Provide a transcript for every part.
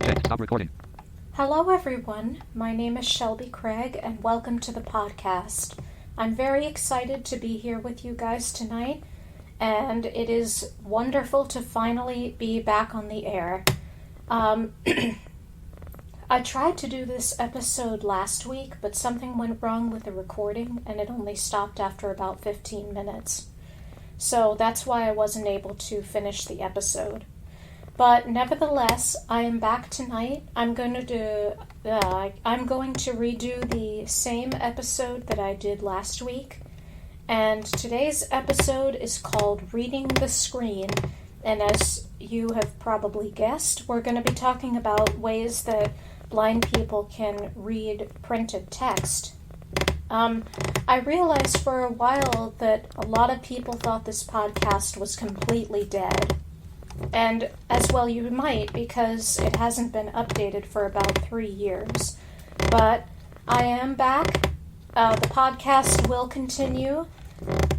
Check. Stop recording. Hello everyone, my name is Shelby Craig and welcome to the podcast. I'm very excited to be here with you guys tonight, and it is wonderful to finally be back on the air. I tried to do this episode last week, but something went wrong with the recording and it only stopped after about 15 minutes. So that's why I wasn't able to finish the episode. But nevertheless, I am back tonight. I'm going to redo the same episode that I did last week. And today's episode is called Reading the Screen. And as you have probably guessed, we're going to be talking about ways that blind people can read printed text. I realized for a while that a lot of people thought this podcast was completely dead. And as well you might, because it hasn't been updated for about 3 years. But I am back. The podcast will continue.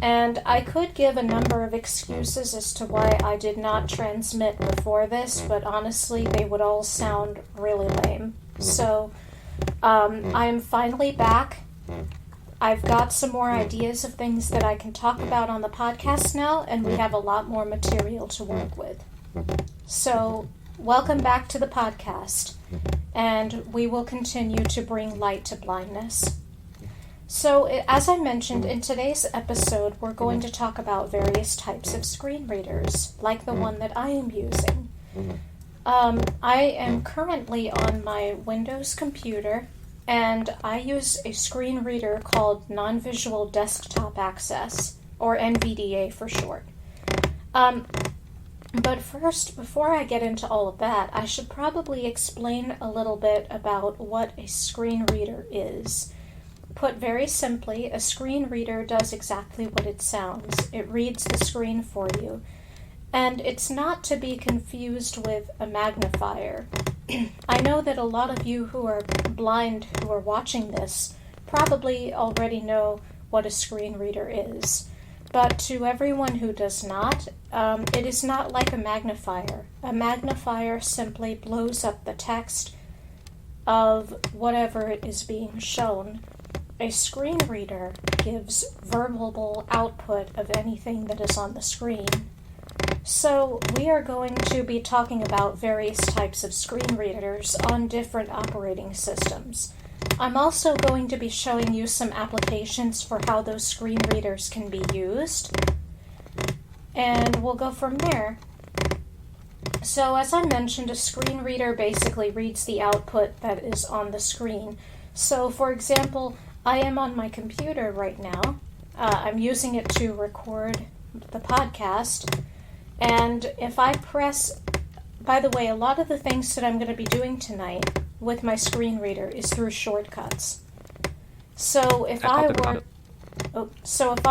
And I could give a number of excuses as to why I did not transmit before this, but honestly, they would all sound really lame. So, I am finally back. I've got some more ideas of things that I can talk about on the podcast now, and we have a lot more material to work with. So, welcome back to the podcast, and we will continue to bring light to blindness. So, as I mentioned, in today's episode, we're going to talk about various types of screen readers, like the one that I am using. I am currently on my Windows computer, and I use a screen reader called Non-Visual Desktop Access, or NVDA for short. But first, before I get into all of that, I should probably explain a little bit about what a screen reader is. Put very simply, a screen reader does exactly what it sounds. It reads the screen for you. And it's not to be confused with a magnifier. I know that a lot of you who are blind who are watching this probably already know what a screen reader is. But to everyone who does not, it is not like a magnifier. A magnifier simply blows up the text of whatever is being shown. A screen reader gives verbal output of anything that is on the screen. So we are going to be talking about various types of screen readers on different operating systems. I'm also going to be showing you some applications for how those screen readers can be used, and we'll go from there. So as I mentioned, a screen reader basically reads the output that is on the screen. So for example, I am on my computer right now. I'm using it to record the podcast, and if I press, by the way, a lot of the things that I'm going to be doing tonight with my screen reader is through shortcuts. So if I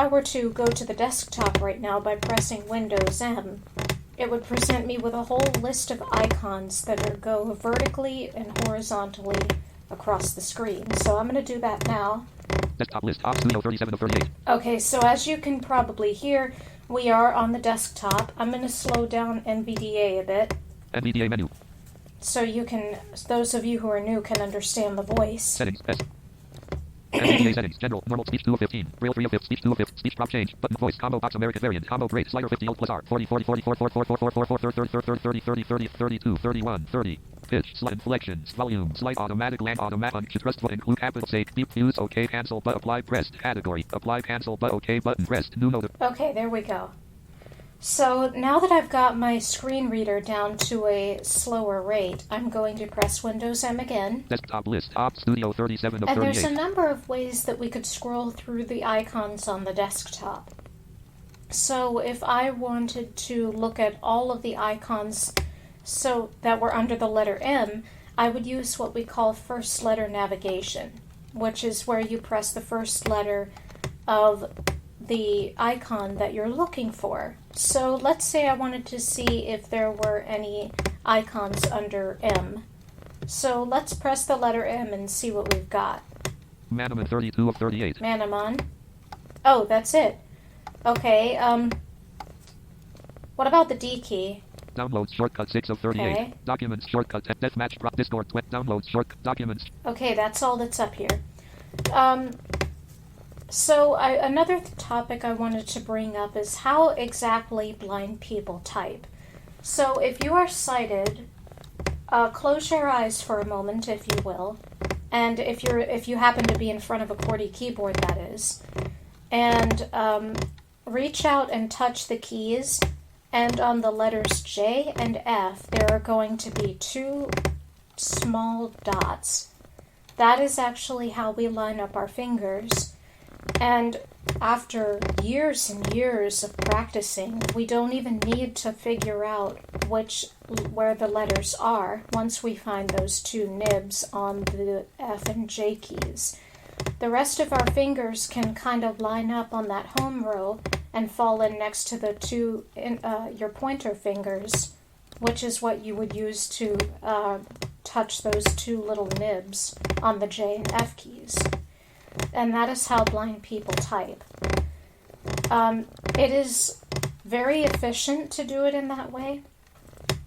were to go to the desktop right now by pressing Windows M, it would present me with a whole list of icons that go vertically and horizontally across the screen. So I'm going to do that now. Desktop list. Op Studio 37 of 38. Okay, so as you can probably hear, we are on the desktop. I'm going to slow down NVDA a bit. NVDA menu. So those of you who are new can understand the voice. Settings. S. NVDA settings. General. Normal speech 2 of 15. Braille 3 of 15. Speech 2 of 15. Speech prop change. Button voice. Combo box American variant. Combo grade. Slider 50 Alt plus R. 40 40 44 44 44 30 30 30 30 32 31 30. Pitch. Slight inflections. Volume. Slight automatic land automatic. Trust will include capital say. Deep use. OK. Cancel. But apply. Pressed. Category. Apply. Cancel. But OK. Button pressed. New note. Okay, there we go. So now that I've got my screen reader down to a slower rate, I'm going to press Windows M again. Desktop list. Op Studio 37 of 38. And there's a number of ways that we could scroll through the icons on the desktop. So if I wanted to look at all of the icons that were under the letter M, I would use what we call first letter navigation, which is where you press the first letter of the icon that you're looking for. So let's say I wanted to see if there were any icons under M. So let's press the letter M and see what we've got. Manaman 32 of 38. Manaman. Oh, that's it. Okay, what about the D key? Downloads shortcut 6 of 38. Okay. Documents shortcut. Deathmatch. Discord. Downloads shortcut. Documents. Okay, that's all that's up here. So another topic I wanted to bring up is how exactly blind people type. So if you are sighted, close your eyes for a moment, if you will, and if you happen to be in front of a QWERTY keyboard, that is, and reach out and touch the keys, and on the letters J and F, there are going to be two small dots. That is actually how we line up our fingers. And after years and years of practicing, we don't even need to figure out where the letters are once we find those two nibs on the F and J keys. The rest of our fingers can kind of line up on that home row and fall in next to the two, your pointer fingers, which is what you would use to touch those two little nibs on the J and F keys. And that is how blind people type. It is very efficient to do it in that way.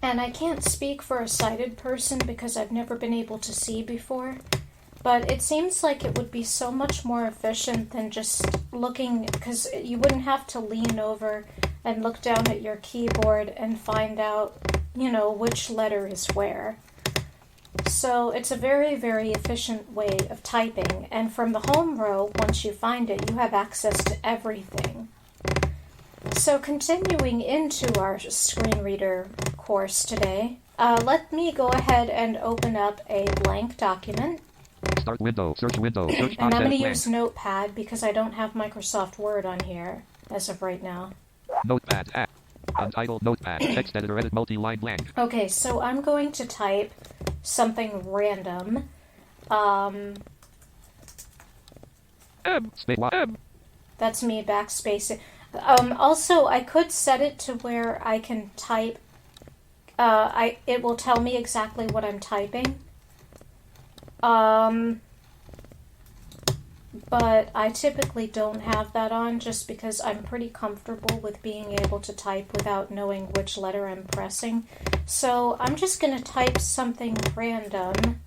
And I can't speak for a sighted person because I've never been able to see before. But it seems like it would be so much more efficient than just looking, because you wouldn't have to lean over and look down at your keyboard and find out, which letter is where. So it's a very, very efficient way of typing, and from the home row, once you find it, you have access to everything. So continuing into our screen reader course today, let me go ahead and open up a blank document. Start window, search window, search And I'm going to blank. use Notepad because I don't have Microsoft Word on here as of right now. Notepad app. Untitled Notepad. Text editor edit multi-line blank. Okay, so I'm going to type something random. M. That's me backspacing. Also, I could set it to where I can type. It will tell me exactly what I'm typing. But I typically don't have that on just because I'm pretty comfortable with being able to type without knowing which letter I'm pressing. So I'm just going to type something random.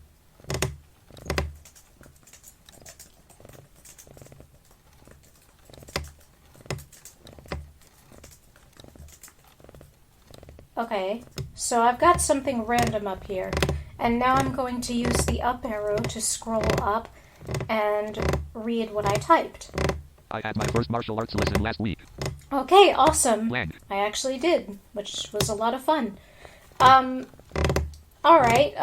Okay, so I've got something random up here. And now I'm going to use the up arrow to scroll up and read what I typed. I had my first martial arts lesson last week. Okay, awesome. Blank. I actually did, which was a lot of fun. Alright,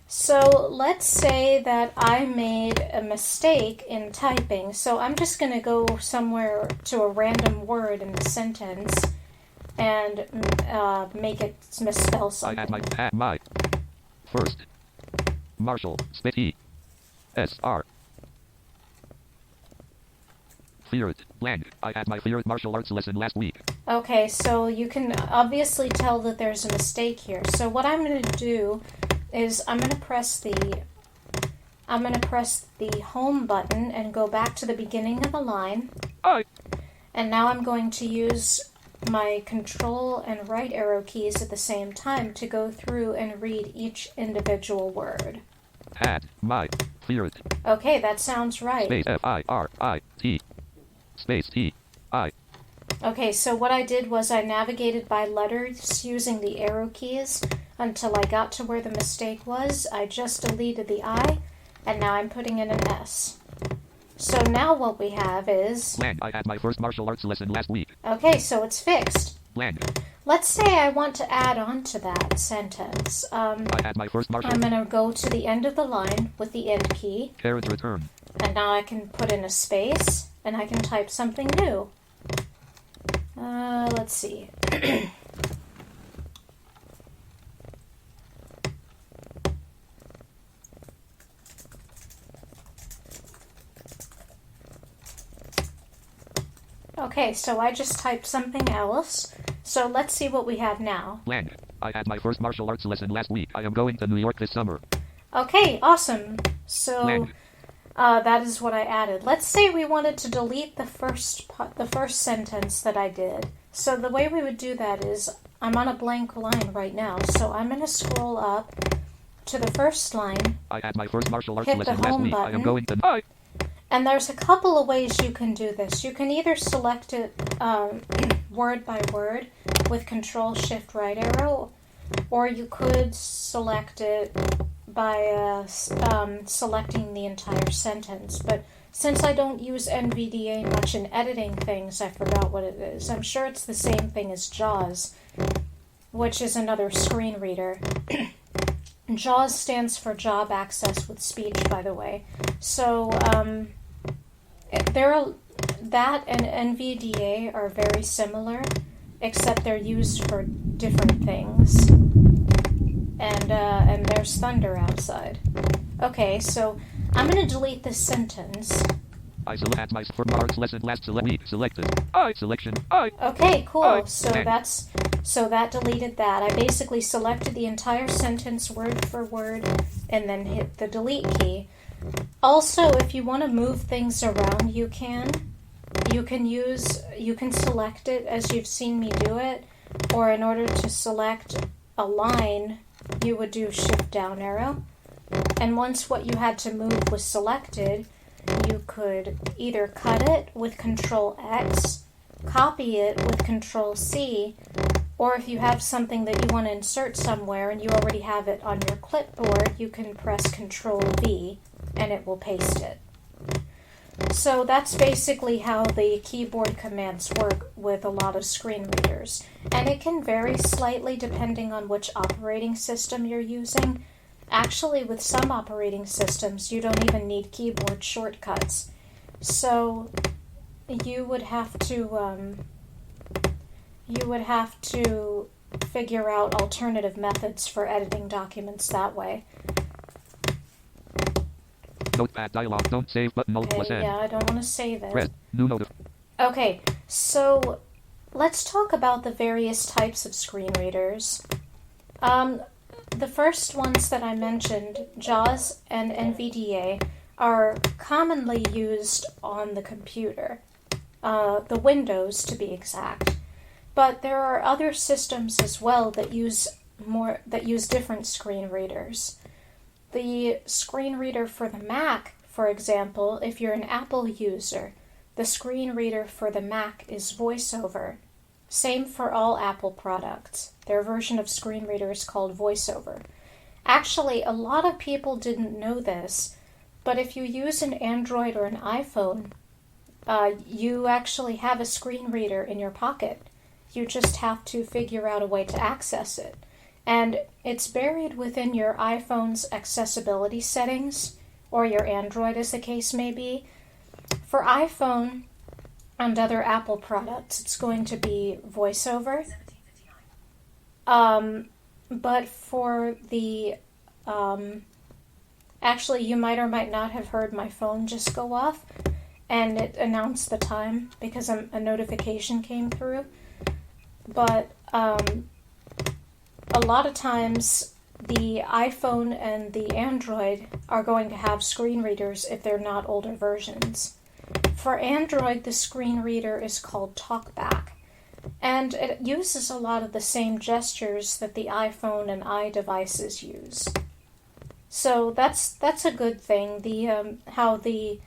so let's say that I made a mistake in typing. So I'm just going to go somewhere to a random word in the sentence and make it misspell something. I had my first martial E-S-R Feared blank. I had my feared martial arts lesson last week. Okay, so you can obviously tell that there's a mistake here. So what I'm going to do is I'm going to press the home button and go back to the beginning of the line. And now I'm going to use my control and right arrow keys at the same time to go through and read each individual word. Had my feared. Okay, that sounds right. Space F-I-R-I-T. Space T-I. Okay, so what I did was I navigated by letters using the arrow keys until I got to where the mistake was. I just deleted the I, and now I'm putting in an S. So now what we have is... Blank. I had my first martial arts lesson last week. Okay, so it's fixed. Blank. Let's say I want to add on to that sentence. I had my first martial... I'm going to go to the end of the line with the end key. Carriage return. And now I can put in a space, and I can type something new. Let's see. Okay, so I just typed something else. So let's see what we have now. Blank. I had my first martial arts lesson last week. I am going to New York this summer. Okay, awesome. So Blank. that is what I added. Let's say we wanted to delete the first sentence that I did. So the way we would do that is, I'm on a blank line right now, so I'm going to scroll up to the first line. I had my first martial arts Hit the lesson last home week. I button. am going to. And there's a couple of ways you can do this. You can either select it word by word with Control-Shift-Right arrow, or you could select it by selecting the entire sentence. But since I don't use NVDA much in editing things, I forgot what it is. I'm sure it's the same thing as JAWS, which is another screen reader. JAWS stands for Job Access with Speech, by the way. So that and NVDA are very similar, except they're used for different things. And there's thunder outside. Okay, so I'm going to delete this sentence. I had my first arts lesson last week. Selected. Selection. Okay, cool. So that deleted that. I basically selected the entire sentence word for word and then hit the delete key. Also, if you want to move things around, you can. You can select it as you've seen me do it, or in order to select a line, you would do Shift down arrow. And once what you had to move was selected, you could either cut it with Control X, copy it with Control C, or if you have something that you want to insert somewhere and you already have it on your clipboard, you can press Control V and it will paste it. So that's basically how the keyboard commands work with a lot of screen readers. And it can vary slightly depending on which operating system you're using. Actually, with some operating systems, you don't even need keyboard shortcuts. So you would have to figure out alternative methods for editing documents that way. Notepad dialog. Don't save button. Alt plus Okay, N. yeah, I don't want to save it. Red. New notif. Okay, so let's talk about the various types of screen readers. The first ones that I mentioned, JAWS and NVDA, are commonly used on the computer, the Windows to be exact. But there are other systems as well that use different screen readers. The screen reader for the Mac, for example, if you're an Apple user, the screen reader for the Mac is VoiceOver. Same for all Apple products. Their version of screen reader is called VoiceOver. Actually, a lot of people didn't know this, but if you use an Android or an iPhone, you actually have a screen reader in your pocket. You just have to figure out a way to access it. And it's buried within your iPhone's accessibility settings, or your Android as the case may be. For iPhone and other Apple products, it's going to be VoiceOver. But for the... actually, you might or might not have heard my phone just go off, and it announced the time because a notification came through. But a lot of times the iPhone and the Android are going to have screen readers if they're not older versions. For Android, the screen reader is called TalkBack, and it uses a lot of the same gestures that the iPhone and iDevices use. So that's a good thing. How the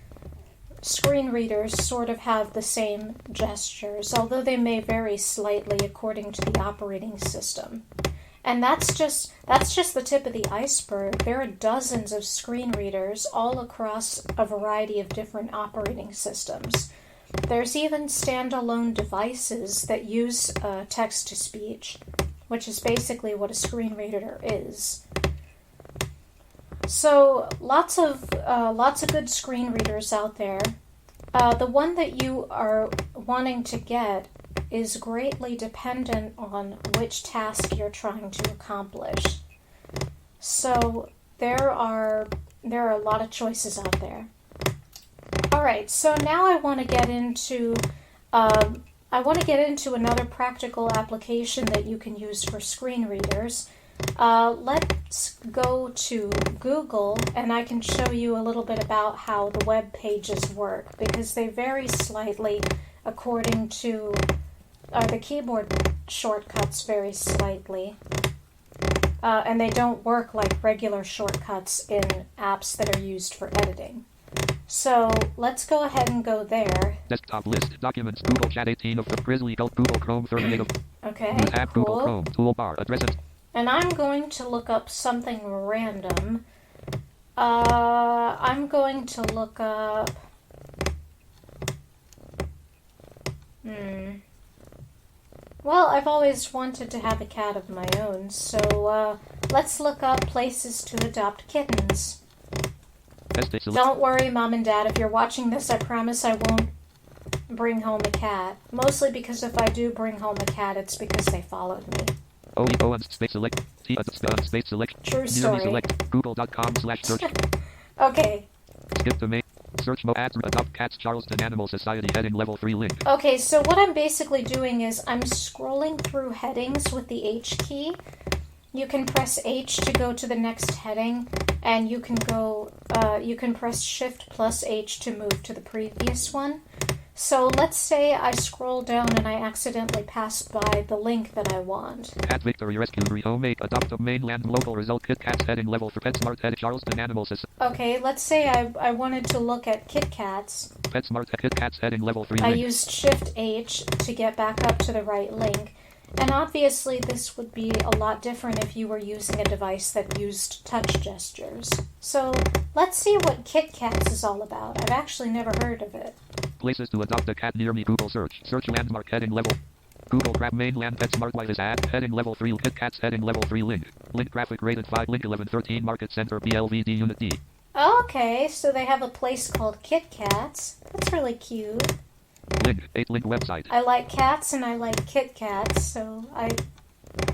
screen readers sort of have the same gestures, although they may vary slightly according to the operating system. And that's just the tip of the iceberg. There are dozens of screen readers all across a variety of different operating systems. There's even standalone devices that use text-to-speech, which is basically what a screen reader is. So lots of good screen readers out there. The one that you are wanting to get is greatly dependent on which task you're trying to accomplish. So there are a lot of choices out there. All right, so now I want to get into another practical application that you can use for screen readers. Let's go to Google, and I can show you a little bit about how the web pages work, because they vary slightly according to the keyboard shortcuts very slightly. And they don't work like regular shortcuts in apps that are used for editing. So let's go ahead and go there. Desktop list. Documents. Google Chat 18 of the Grizzly Gulp. Google Chrome 38 of. Okay, News app. cool. Google Chrome. Toolbar. Addresses. And I'm going to look up something random. I'm going to look up... Well, I've always wanted to have a cat of my own, so let's look up places to adopt kittens. Don't worry, Mom and Dad, if you're watching this, I promise I won't bring home a cat. Mostly because if I do bring home a cat, it's because they followed me. O and space select. T space select. True story. Select. Google.com/search. Okay. Skip to main. Search mode. Ads. Adopt cats. Charleston Animal Society. Heading level 3 link. Okay, so what I'm basically doing is I'm scrolling through headings with the H key. You can press H to go to the next heading, and you can go, you can press Shift plus H to move to the previous one. So let's say I scroll down and I accidentally pass by the link that I want. Cat Victory Rescue Rehomemade Adopt a Mainland Local Result Kit Cats Heading Level for PetSmart Head Charleston Animal Society. Okay, let's say I wanted to look at Kit Kats. PetSmart Kit Cats Heading Level 3 I link. used Shift H to get back up to the right link. And obviously this would be a lot different if you were using a device that used touch gestures. So let's see what Kit Kats is all about. I've actually never heard of it. Places to adopt a cat near me. Google search. Search landmark heading level. Google grab mainland PetSmart White is ad. Heading level 3 Kit Kats heading level 3 link. Link graphic rated 5 link 1113 Market Center BLVD Unit D. Okay, so they have a place called Kit Kats. That's really cute. Link 8 link website. I like cats and I like Kit Kats, so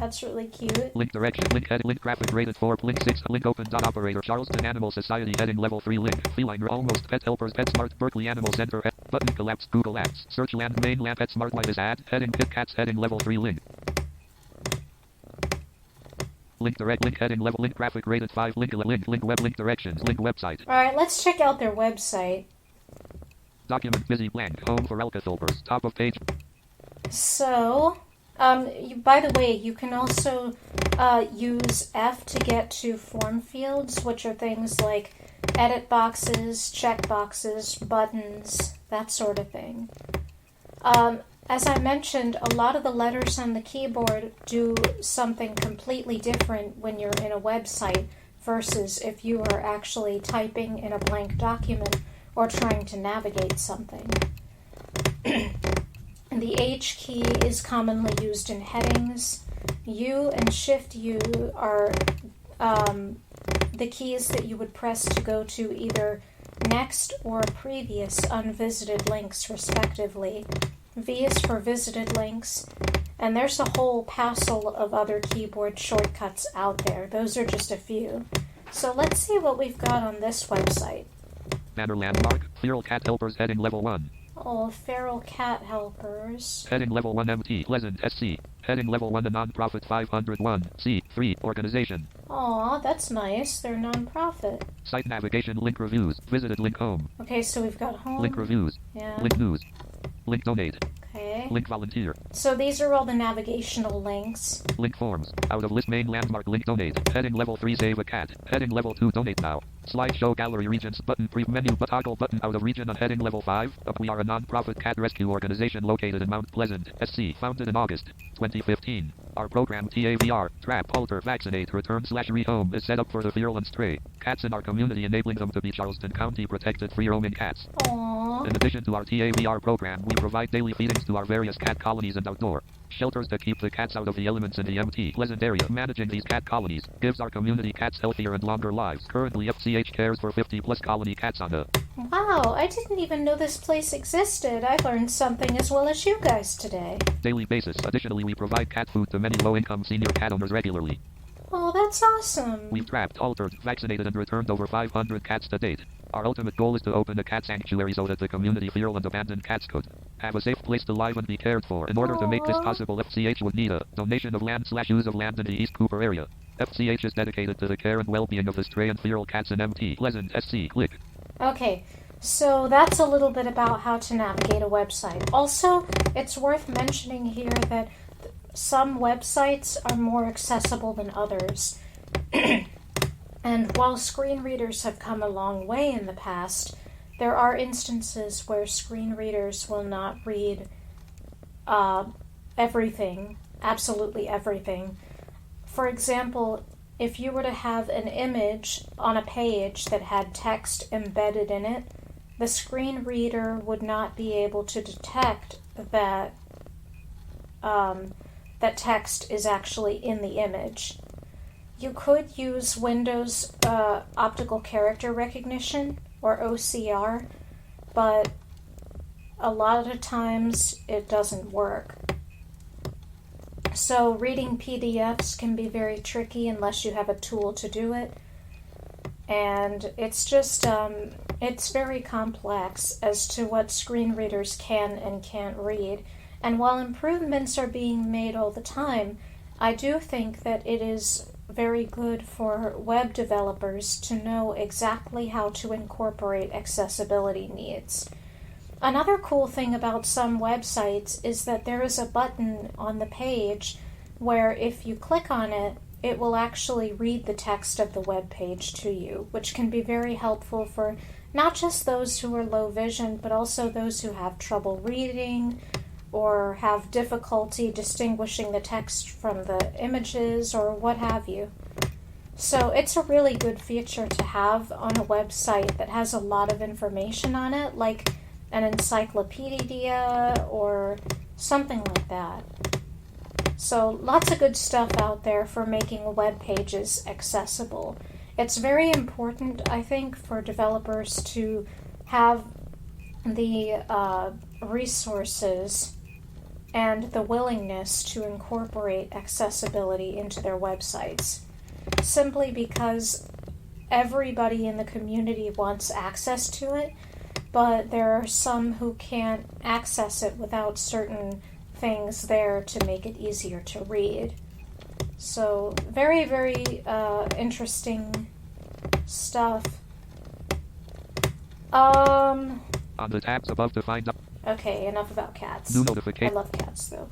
that's really cute. Link direction. Link head. Link graphic rated 4. Link 6. Link open. Operator. Charleston Animal Society. Heading level 3 link. Feline. Almost. Pet Helpers. PetSmart. Berkeley Animal Center. Button collapse. Google Apps. Search land. Mainland. PetSmart. White is ad. Heading. Kit Kats. Heading level 3 link. Link direct. Link heading level. Link graphic rated 5. Link web. Link directions. Link website. Alright, let's check out their website. Document busy blank. Home for Alcathelpers. Top of page. So, by the way, you can also use F to get to form fields, which are things like edit boxes, check boxes, buttons, that sort of thing. As I mentioned, a lot of the letters on the keyboard do something completely different when you're in a website versus if you are actually typing in a blank document or trying to navigate something. The H key is commonly used in headings. U and Shift U are the keys that you would press to go to either next or previous unvisited links, respectively. V is for visited links, and there's a whole passel of other keyboard shortcuts out there. Those are just a few. So let's see what we've got on this website. Banner landmark. Feral Cat Helpers heading level 1. Oh, feral cat helpers. Heading level 1 MT. Pleasant SC. Heading level 1 the nonprofit 501. C3 organization. Aw, that's nice. They're non-profit. Site navigation. Link reviews. Visited link home. Okay, so we've got home. Link reviews. Yeah. Link news. Link donate. Okay. Link volunteer. So these are all the navigational links. Link forms. Out of list main landmark. Link donate. Heading level 3 save a cat. Heading level 2 donate now. Slideshow gallery regions button pre menu but toggle button out of region on heading level 5. Up we are a non-profit cat rescue organization located in Mount Pleasant, SC, founded in August 2015. Our program TAVR, trap, alter, vaccinate, return/rehome is set up for the feral and stray cats in our community, enabling them to be Charleston County protected free roaming cats. Aww. In addition to our TAVR program, we provide daily feedings to our various cat colonies and outdoor shelters to keep the cats out of the elements in the MT Pleasant area. Managing these cat colonies gives our community cats healthier and longer lives. Currently, FCH cares for 50+ colony cats on a... Wow, I didn't even know this place existed. I learned something as well as you guys today. daily basis. Additionally, we provide cat food to many low-income senior cat owners regularly. Oh, that's awesome. We've trapped, altered, vaccinated, and returned over 500 cats to date. Our ultimate goal is to open a cat sanctuary so that the community feral and abandoned cats could have a safe place to live and be cared for. In order to make this possible, FCH would need a donation of land/use of land in the East Cooper area. FCH is dedicated to the care and well-being of the stray and feral cats in MT Pleasant, SC. Click. Okay, So that's a little bit about how to navigate a website. Also, it's worth mentioning here that some websites are more accessible than others. And while screen readers have come a long way in the past, there are instances where screen readers will not read everything, absolutely everything. For example, if you were to have an image on a page that had text embedded in it, the screen reader would not be able to detect that that text is actually in the image. You could use Windows Optical Character Recognition, or OCR, but a lot of times it doesn't work. So reading PDFs can be very tricky unless you have a tool to do it. And it's just, it's very complex as to what screen readers can and can't read. And while improvements are being made all the time, I do think that it is very good for web developers to know exactly how to incorporate accessibility needs. Another cool thing about some websites is that there is a button on the page where if you click on it, it will actually read the text of the web page to you, which can be very helpful for not just those who are low vision, but also those who have trouble reading or have difficulty distinguishing the text from the images or what have you. So it's a really good feature to have on a website that has a lot of information on it, like an encyclopedia or something like that. So lots of good stuff out there for making web pages accessible. It's very important, I think, for developers to have the resources and the willingness to incorporate accessibility into their websites, simply because everybody in the community wants access to it, but there are some who can't access it without certain things there to make it easier to read. So very, very interesting stuff. On the tabs above to find out. Okay, enough about cats. New I notification. love cats, though.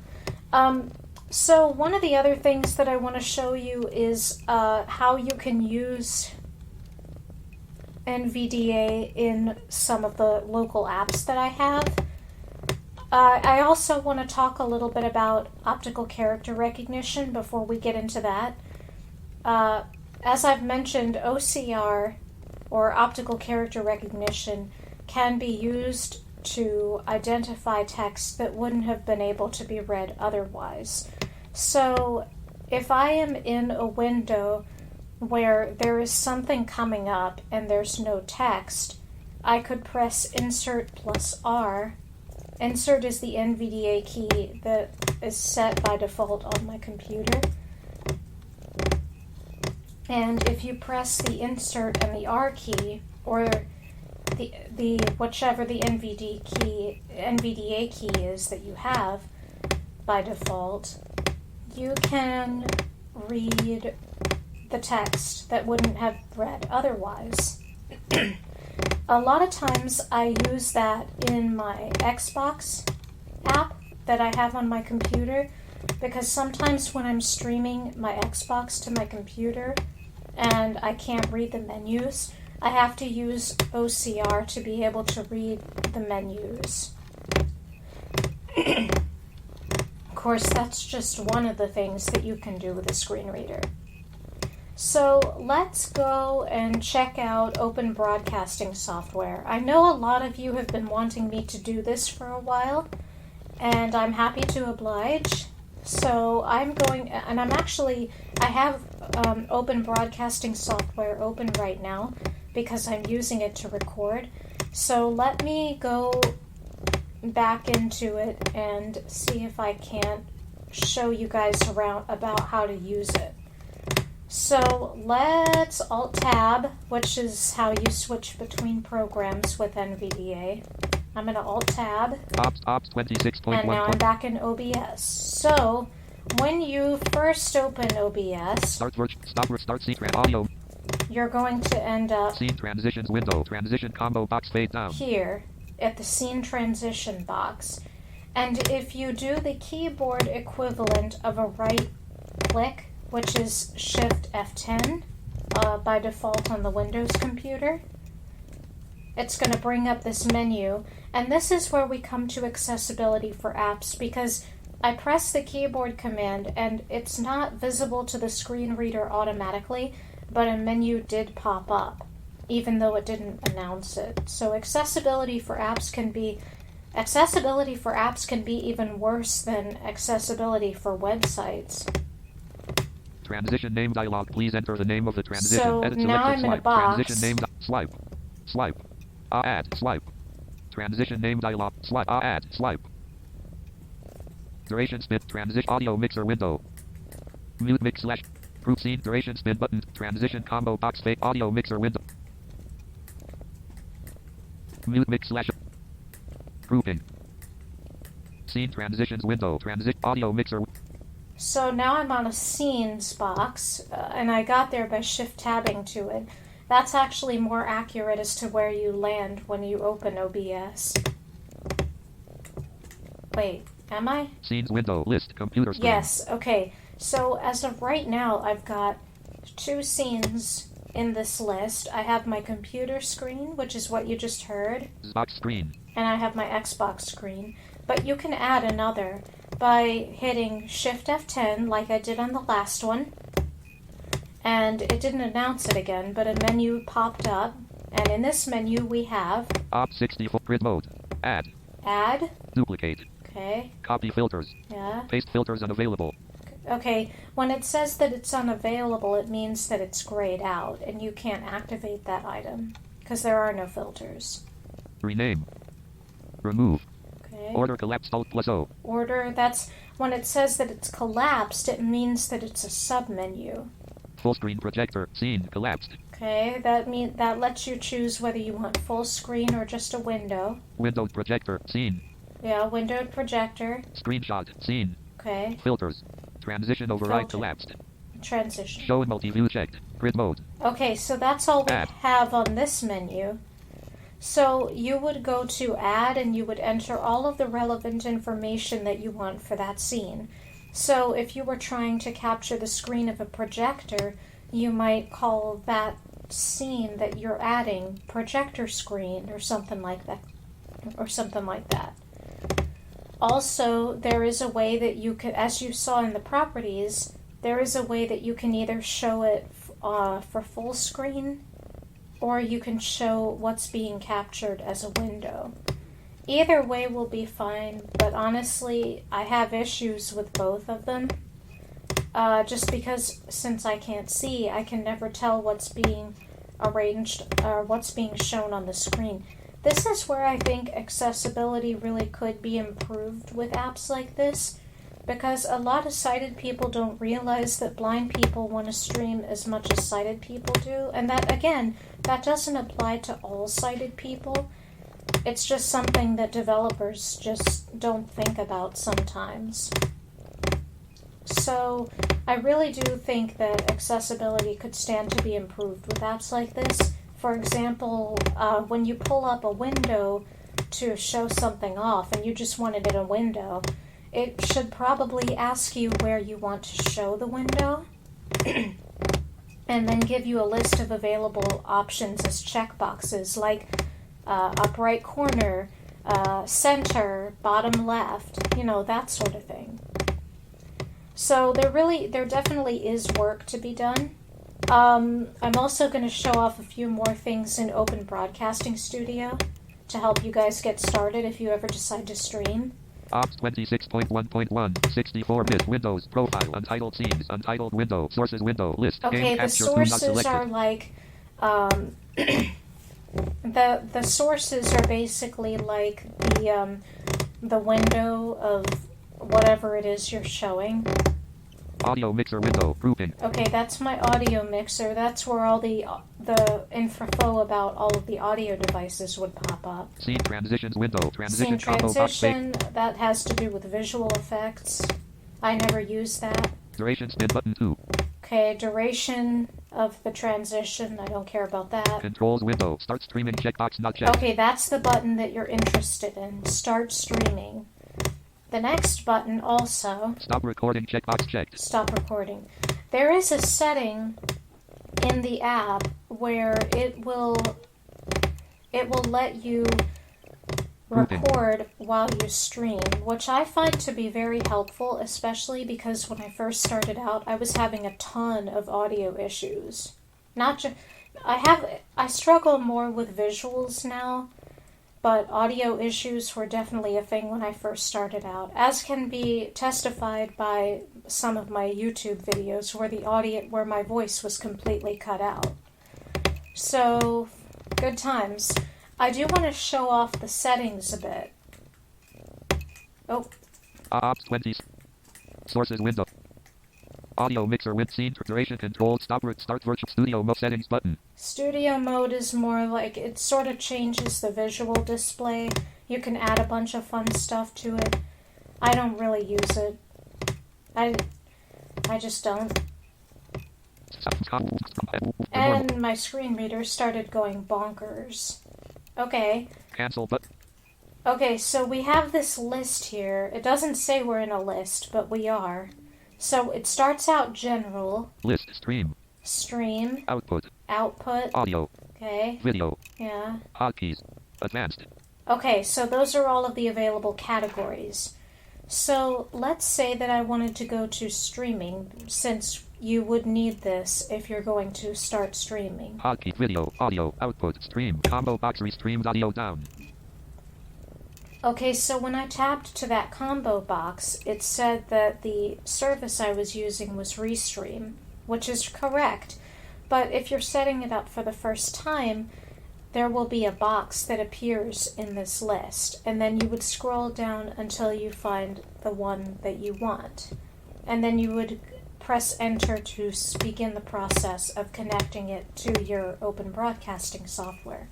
So one of the other things that I want to show you is how you can use NVDA in some of the local apps that I have. I also want to talk a little bit about optical character recognition before we get into that. As I've mentioned, OCR, or optical character recognition, can be used to identify text that wouldn't have been able to be read otherwise. So if I am in a window where there is something coming up and there's no text, I could press Insert plus R. Insert is the NVDA key that is set by default on my computer. And if you press the Insert and the R key, or the whichever the NVDA key is that you have by default, you can read the text that wouldn't have read otherwise. A lot of times I use that in my Xbox app that I have on my computer, because sometimes when I'm streaming my Xbox to my computer and I can't read the menus, I have to use OCR to be able to read the menus. Of course, that's just one of the things that you can do with a screen reader. So let's go and check out Open Broadcasting Software. I know a lot of you have been wanting me to do this for a while, and I'm happy to oblige. So I'm going, and I have Open Broadcasting Software open right now because I'm using it to record. So let me go back into it and see if I can't show you guys around about how to use it. So let's Alt-Tab, which is how you switch between programs with NVDA. I'm going to Alt-Tab, Ops 26.1. and now I'm back in OBS. So when you first open OBS, Start secret audio. you're going to end up Scene transitions window. Transition combo box fade down. here at the scene transition box. And if you do the keyboard equivalent of a right click, which is Shift F10 by default on the Windows computer, it's going to bring up this menu. And this is where we come to accessibility for apps, because I press the keyboard command and it's not visible to the screen reader automatically, but a menu did pop up, even though it didn't announce it. So accessibility for apps can be even worse than accessibility for websites. Transition name dialog. Please enter the name of the transition. So Edit now selected I'm in a swipe. box. Transition name swipe. Swipe. Add swipe. Transition name dialog. Swipe. Add swipe. Duration spin. Transition audio mixer window. Mute mix slash. Group scene. Duration spin button. Transition combo box fade. Audio mixer window. Mute mix slash. Grouping. Scene transitions window. Transit audio mixer. So now I'm on a scenes box, and I got there by shift tabbing to it. That's actually more accurate as to where you land when you open OBS. Wait, am I? Scenes window list computer screen. Yes, okay. So as of right now, I've got 2 scenes in this list. I have my computer screen, which is what you just heard, Xbox screen. and I have my Xbox screen. But you can add another by hitting Shift F10 like I did on the last one. And it didn't announce it again, but a menu popped up. And in this menu we have Op 64 grid mode. Add. Add. Duplicate. Okay, Copy filters. yeah. Paste filters unavailable. Okay, when it says that it's unavailable, it means that it's grayed out, and you can't activate that item, because there are no filters. Rename. Remove. Okay. Order collapsed Alt plus O. Order, that's, when it says that it's collapsed, it means that it's a submenu. Full screen projector. Scene collapsed. Okay, that lets you choose whether you want full screen or just a window. Windowed projector. Scene. Yeah, windowed projector. Screenshot. Scene. Okay, Filters. Transition override Filter. collapsed. transition. Show in multi-view checked. Grid mode. Okay, so that's all we Add. have on this menu. So you would go to Add and you would enter all of the relevant information that you want for that scene. So if you were trying to capture the screen of a projector, you might call that scene that you're adding projector screen or something like that. Also, there is a way that you could, as you saw in the properties, there is a way that you can either show it for full screen, or you can show what's being captured as a window. Either way will be fine, but honestly, I have issues with both of them. Just because since I can't see, I can never tell what's being arranged or what's being shown on the screen. This is where I think accessibility really could be improved with apps like this, because a lot of sighted people don't realize that blind people want to stream as much as sighted people do, and that, again, that doesn't apply to all sighted people. It's just something that developers just don't think about sometimes. So, I really do think that accessibility could stand to be improved with apps like this. For example, when you pull up a window to show something off and you just want it in a window, it should probably ask you where you want to show the window and then give you a list of available options as checkboxes like up right corner, center, bottom left, that sort of thing. So there definitely is work to be done. I'm also going to show off a few more things in Open Broadcasting Studio to help you guys get started if you ever decide to stream. Ops 26.1.1, 64-bit Windows profile, untitled scenes, untitled window, sources window, list, Okay, game the capture, do not sources are selected. like, the sources are basically like the window of whatever it is you're showing. Audio mixer window, grouping, Okay, that's my audio mixer. That's where all the info about all of the audio devices would pop up. scene transitions window, transition Scene combo box fade, transition, that has to do with visual effects. I never use that. duration spin button 2, Okay, duration, of the transition. I don't care about that. Controls window. Start streaming checkbox not checked. Okay, that's the button that you're interested in. Start streaming. The next button also. Stop recording checkbox checked. Stop recording. There is a setting in the app where it will let you record while you stream, which I find to be very helpful, especially because when I first started out, I was having a ton of audio issues. I struggle more with visuals now, but audio issues were definitely a thing when I first started out, as can be testified by some of my YouTube videos where my voice was completely cut out. So, good times. I do want to show off the settings a bit. Oh. Ops 20. Sources window. Audio mixer with scene duration control. Start virtual studio mode settings button. Studio mode is more like it sort of changes the visual display. You can add a bunch of fun stuff to it. I don't really use it. I just don't. And my screen reader started going bonkers. Okay. Cancel button. Okay, so we have this list here. It doesn't say we're in a list, but we are. So it starts out general. List stream. Stream. Output. Output. Audio. Okay. Video. Yeah. Hotkeys. Advanced. Okay, so those are all of the available categories. So let's say that I wanted to go to streaming, since you would need this if you're going to start streaming. Hotkey, video, audio, output, stream, combo box, restreams audio down. Okay, so when I tapped to that combo box, it said that the service I was using was Restream, which is correct. But if you're setting it up for the first time, there will be a box that appears in this list, and then you would scroll down until you find the one that you want. And then you would press enter to begin the process of connecting it to your open broadcasting software.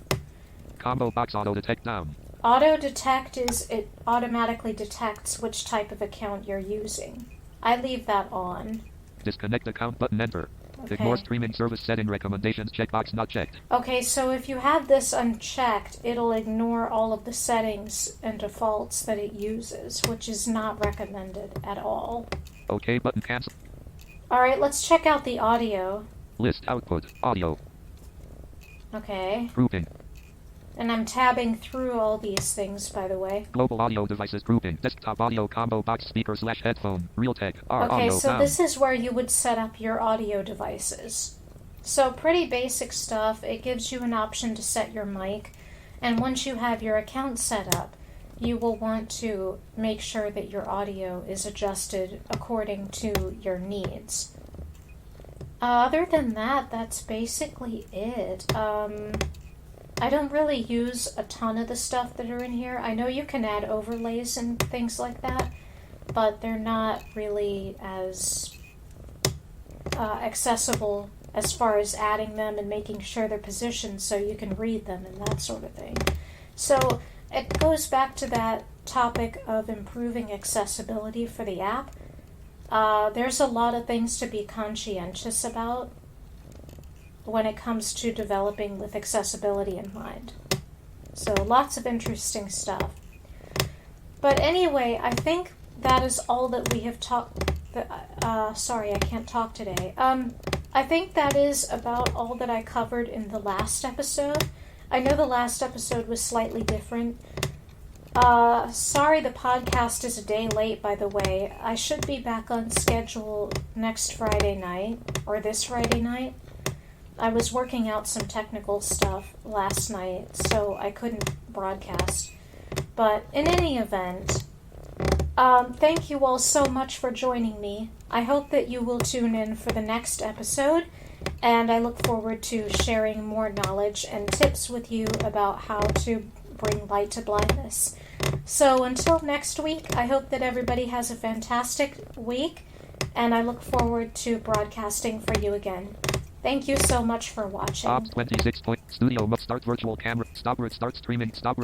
Combo box auto detect down. Auto detect is it automatically detects which type of account you're using. I leave that on. Disconnect account button enter. Okay. Ignore streaming service setting recommendations checkbox not checked. Okay, so if you have this unchecked, it'll ignore all of the settings and defaults that it uses, which is not recommended at all. OK button cancel. Alright, let's check out the audio. List output audio. Okay. Grouping. And I'm tabbing through all these things, by the way. Global audio devices grouping. Desktop audio combo box speaker / headphone. Realtek. Okay, audio so down. this is where you would set up your audio devices. So pretty basic stuff. It gives you an option to set your mic. And once you have your account set up, you will want to make sure that your audio is adjusted according to your needs. Other than that, that's basically it. I don't really use a ton of the stuff that are in here. I know you can add overlays and things like that, but they're not really as accessible as far as adding them and making sure they're positioned so you can read them and that sort of thing. So it goes back to that topic of improving accessibility for the app. There's a lot of things to be conscientious about when it comes to developing with accessibility in mind. So lots of interesting stuff. But anyway, I think that is all that we have talked... sorry, I can't talk today. I think that is about all that I covered in the last episode. I know the last episode was slightly different. Sorry the podcast is a day late, by the way. I should be back on schedule next Friday night, or this Friday night. I was working out some technical stuff last night, so I couldn't broadcast. But in any event, thank you all so much for joining me. I hope that you will tune in for the next episode, and I look forward to sharing more knowledge and tips with you about how to bring light to blindness. So until next week, I hope that everybody has a fantastic week, and I look forward to broadcasting for you again. Thank you so much for watching. Ops 26 point studio mode start virtual camera start streaming stop